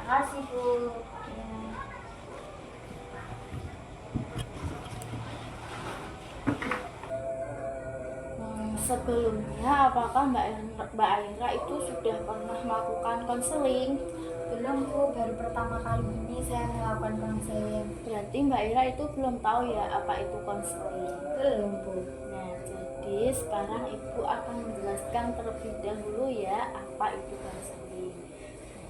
Makasih Bu. Ya. Sebelumnya apakah Mbak Aira itu sudah pernah melakukan konseling? Belum Bu, baru pertama kali ini saya melakukan konseling. Berarti Mbak Aira itu belum tahu ya apa itu konseling. Belum Bu. Nah, jadi sekarang Ibu akan menjelaskan terlebih dahulu ya apa itu konseling.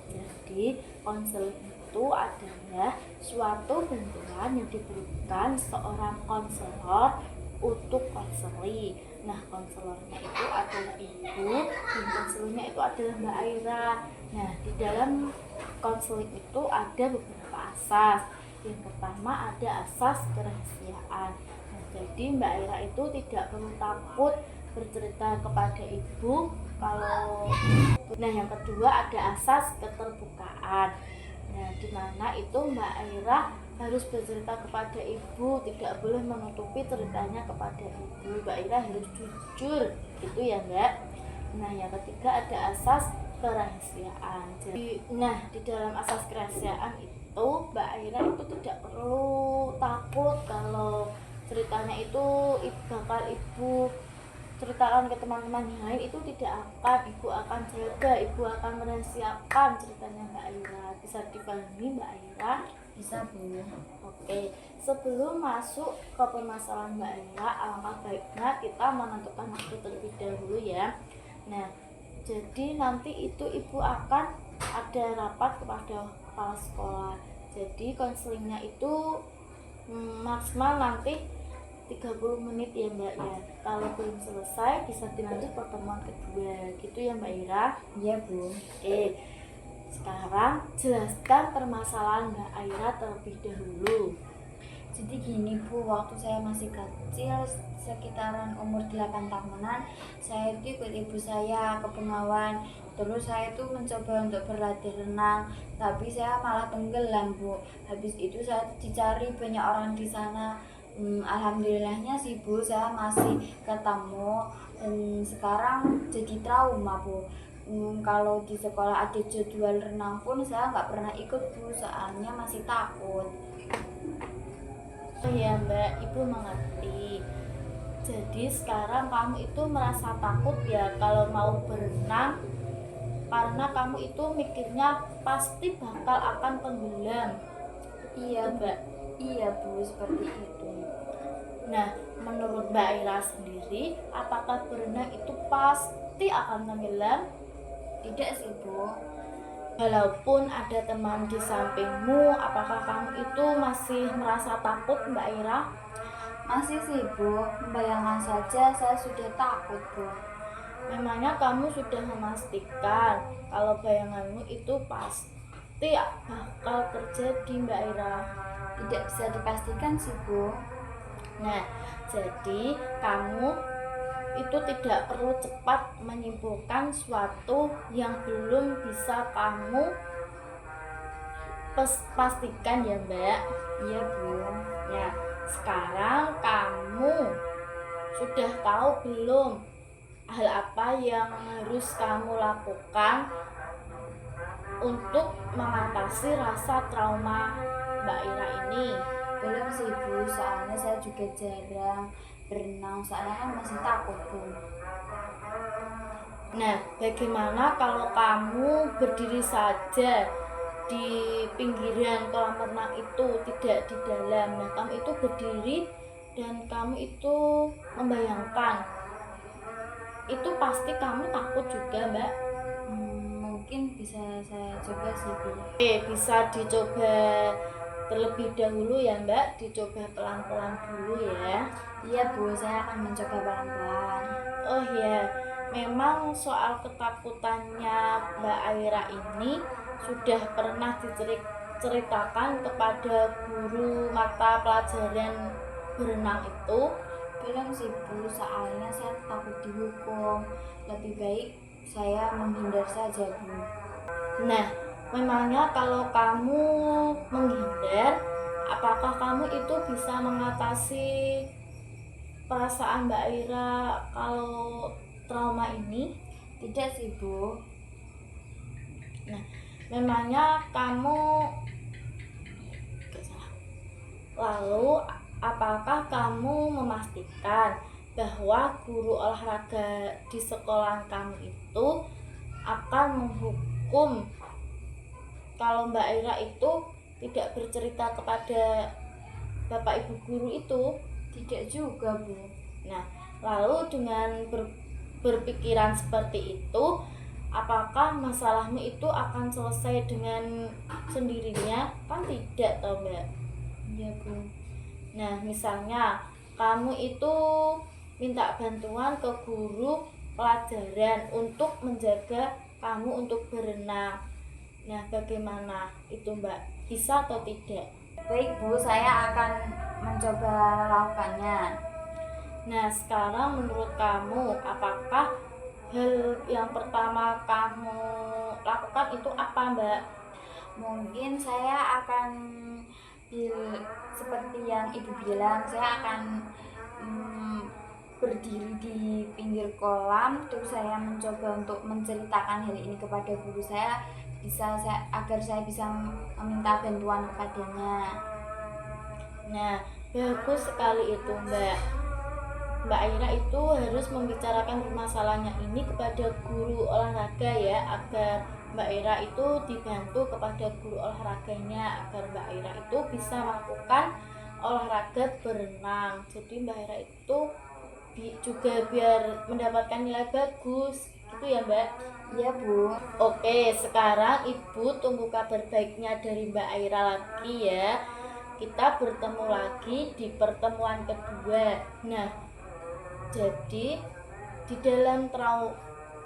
Jadi konseling itu adalah suatu bantuan yang diberikan seorang konselor untuk konseli. Nah, konselornya itu adalah Ibu dan konselornya itu adalah Mbak Aira. Nah, di dalam konseling itu ada beberapa asas. Yang pertama ada asas kerahasiaan. Nah, jadi Mbak Aira itu tidak perlu takut bercerita kepada Ibu kalau. Nah, yang kedua ada asas keterbukaan. Nah, di mana itu Mbak Aira harus bercerita kepada Ibu, tidak boleh menutupi ceritanya kepada Ibu. Mbak Aira harus jujur, gitu ya Mbak. Nah, yang ketiga ada asas kerahasiaan. Jadi, di dalam asas kerahasiaan itu Mbak Aira itu tidak perlu takut kalau ceritanya itu bakal Ibu ceritakan ke teman-teman yang lain, itu tidak akan. Ibu akan jaga, Ibu akan merahasiakan ceritanya Mbak Aira. Bisa dipahami Mbak Aira? Bisa Bu. Oke, sebelum masuk ke permasalahan Mbak Aira, alangkah baiknya kita menentukan waktu terlebih dahulu ya. Nah, jadi nanti itu Ibu akan ada rapat kepada kepala sekolah. Jadi konselingnya itu maksimal nanti 30 menit ya Mbak ya. Kalau belum selesai bisa dilanjut pertemuan kedua, gitu ya Mbak Ira? Iya Bu. Oke, sekarang jelaskan permasalahan Mbak Aira terlebih dahulu. Jadi gini Bu, waktu saya masih kecil, sekitaran umur 8 tahunan, saya itu ikut ibu saya ke Bengawan. Terus saya itu mencoba untuk berlatih renang, tapi saya malah tenggelam Bu. Habis itu saya dicari banyak orang di sana. Alhamdulillahnya sih Bu, saya masih ketemu dan sekarang jadi trauma Bu. Kalau di sekolah ada jadwal renang pun saya nggak pernah ikut Bu, soalnya masih takut. Oh ya Mbak, Ibu mengerti. Jadi sekarang kamu itu merasa takut ya kalau mau berenang, karena kamu itu mikirnya pasti bakal akan tenggelam. Iya Mbak. Iya Bu, seperti itu. Nah, menurut Mbak Ira sendiri, apakah berenang itu pasti akan tenggelam? Tidak sih Bu. Walaupun ada teman di sampingmu, apakah kamu itu masih merasa takut Mbak Ira? Masih sih Bu, membayangkan saja saya sudah takut Bu. Memangnya kamu sudah memastikan kalau bayanganmu itu pasti bakal terjadi Mbak Ira? Tidak bisa dipastikan sih Bu. Nah, jadi kamu itu tidak perlu cepat menyimpulkan suatu yang belum bisa kamu pastikan ya Mbak. Iya Bu. Ya, sekarang kamu sudah tahu belum hal apa yang harus kamu lakukan untuk mengatasi rasa trauma Mbak Ira ini? Belum sih Bu, soalnya saya juga jarang berenang, soalnya kan masih takut Bu. Nah, bagaimana kalau kamu berdiri saja di pinggiran kolam renang itu, tidak di dalam? Nah, kamu itu berdiri dan kamu itu membayangkan, itu pasti kamu takut juga Mbak. Mungkin bisa saya coba sih Bu. Oke, bisa dicoba terlebih dahulu ya Mbak, dicoba pelan-pelan dulu ya. Iya Bu, saya akan mencoba pelan-pelan. Oh ya, memang soal ketakutannya Mbak Aira ini sudah pernah diceritakan kepada guru mata pelajaran berenang itu? Belum sih Bu, soalnya saya takut dihukum. Lebih baik saya menghindar saja Bu. Nah, memangnya kalau kamu menghindar, apakah kamu itu bisa mengatasi perasaan Mbak Ira kalau trauma ini? Tidak sih Bu. Nah, memangnya kamu lalu apakah kamu memastikan bahwa guru olahraga di sekolah kamu itu akan menghukum kalau Mbak Aira itu tidak bercerita kepada Bapak Ibu guru itu? Tidak juga, Bu. Nah, lalu dengan berpikiran seperti itu, apakah masalahmu itu akan selesai dengan sendirinya? Kan tidak, toh Mbak. Iya, Bu. Nah, misalnya kamu itu minta bantuan ke guru pelajaran untuk menjaga kamu untuk berenang. Nah, bagaimana itu Mbak? Bisa atau tidak? Baik, Bu, saya akan mencoba melakukannya. Nah, sekarang menurut kamu, apakah hal yang pertama kamu lakukan itu apa, Mbak? Mungkin saya akan seperti yang Ibu bilang, saya akan berdiri di pinggir kolam, terus saya mencoba untuk menceritakan hal ini kepada guru saya, agar saya bisa meminta bantuan kepadanya. Nah, bagus sekali itu, Mbak. Mbak Aira itu harus membicarakan permasalahannya ini kepada guru olahraga ya, agar Mbak Aira itu dibantu kepada guru olahraganya, agar Mbak Aira itu bisa melakukan olahraga berenang. Jadi Mbak Aira itu juga biar mendapatkan nilai bagus gitu ya Mbak. Iya, Bu. Oke, sekarang Ibu tunggu kabar baiknya dari Mbak Aira lagi ya. Kita bertemu lagi di pertemuan kedua. Nah, jadi di dalam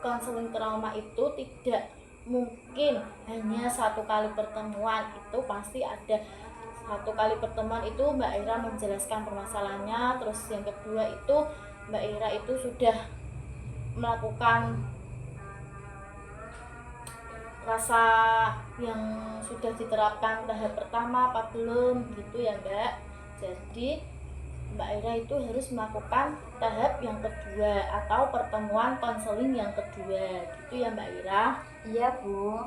konseling trauma itu tidak mungkin hanya satu kali pertemuan, itu pasti ada satu kali pertemuan itu Mbak Aira menjelaskan permasalahannya, terus yang kedua itu Mbak Aira itu sudah melakukan rasa yang sudah diterapkan tahap pertama apa belum gitu ya Mbak. Jadi Mbak Aira itu harus melakukan tahap yang kedua atau pertemuan konseling yang kedua gitu ya Mbak Aira. Iya, Bu.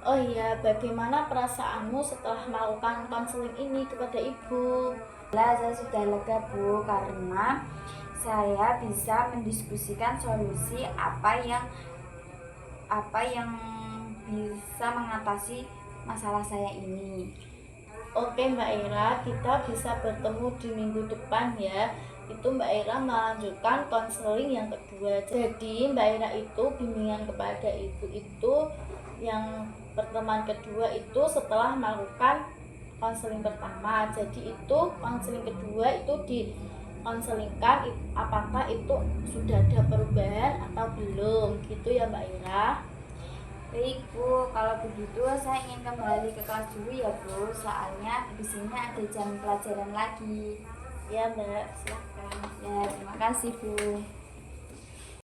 Oh iya, bagaimana perasaanmu setelah melakukan konseling ini kepada Ibu? Saya sudah lega, Bu, karena saya bisa mendiskusikan solusi apa yang bisa mengatasi masalah saya ini. Oke Mbak Aira, kita bisa bertemu di minggu depan ya. Itu Mbak Aira melanjutkan konseling yang kedua. Jadi Mbak Aira itu bimbingan kepada Ibu itu yang pertemuan kedua itu setelah melakukan konseling pertama. Jadi itu konseling kedua itu dikonselingkan apakah itu sudah ada perubahan atau belum gitu ya Mbak Aira. Baik, Bu, kalau begitu saya ingin kembali ke kelas dulu ya, Bu, soalnya di sini ada jam pelajaran lagi. Ya Mbak, silakan. Ya, terima kasih, Bu.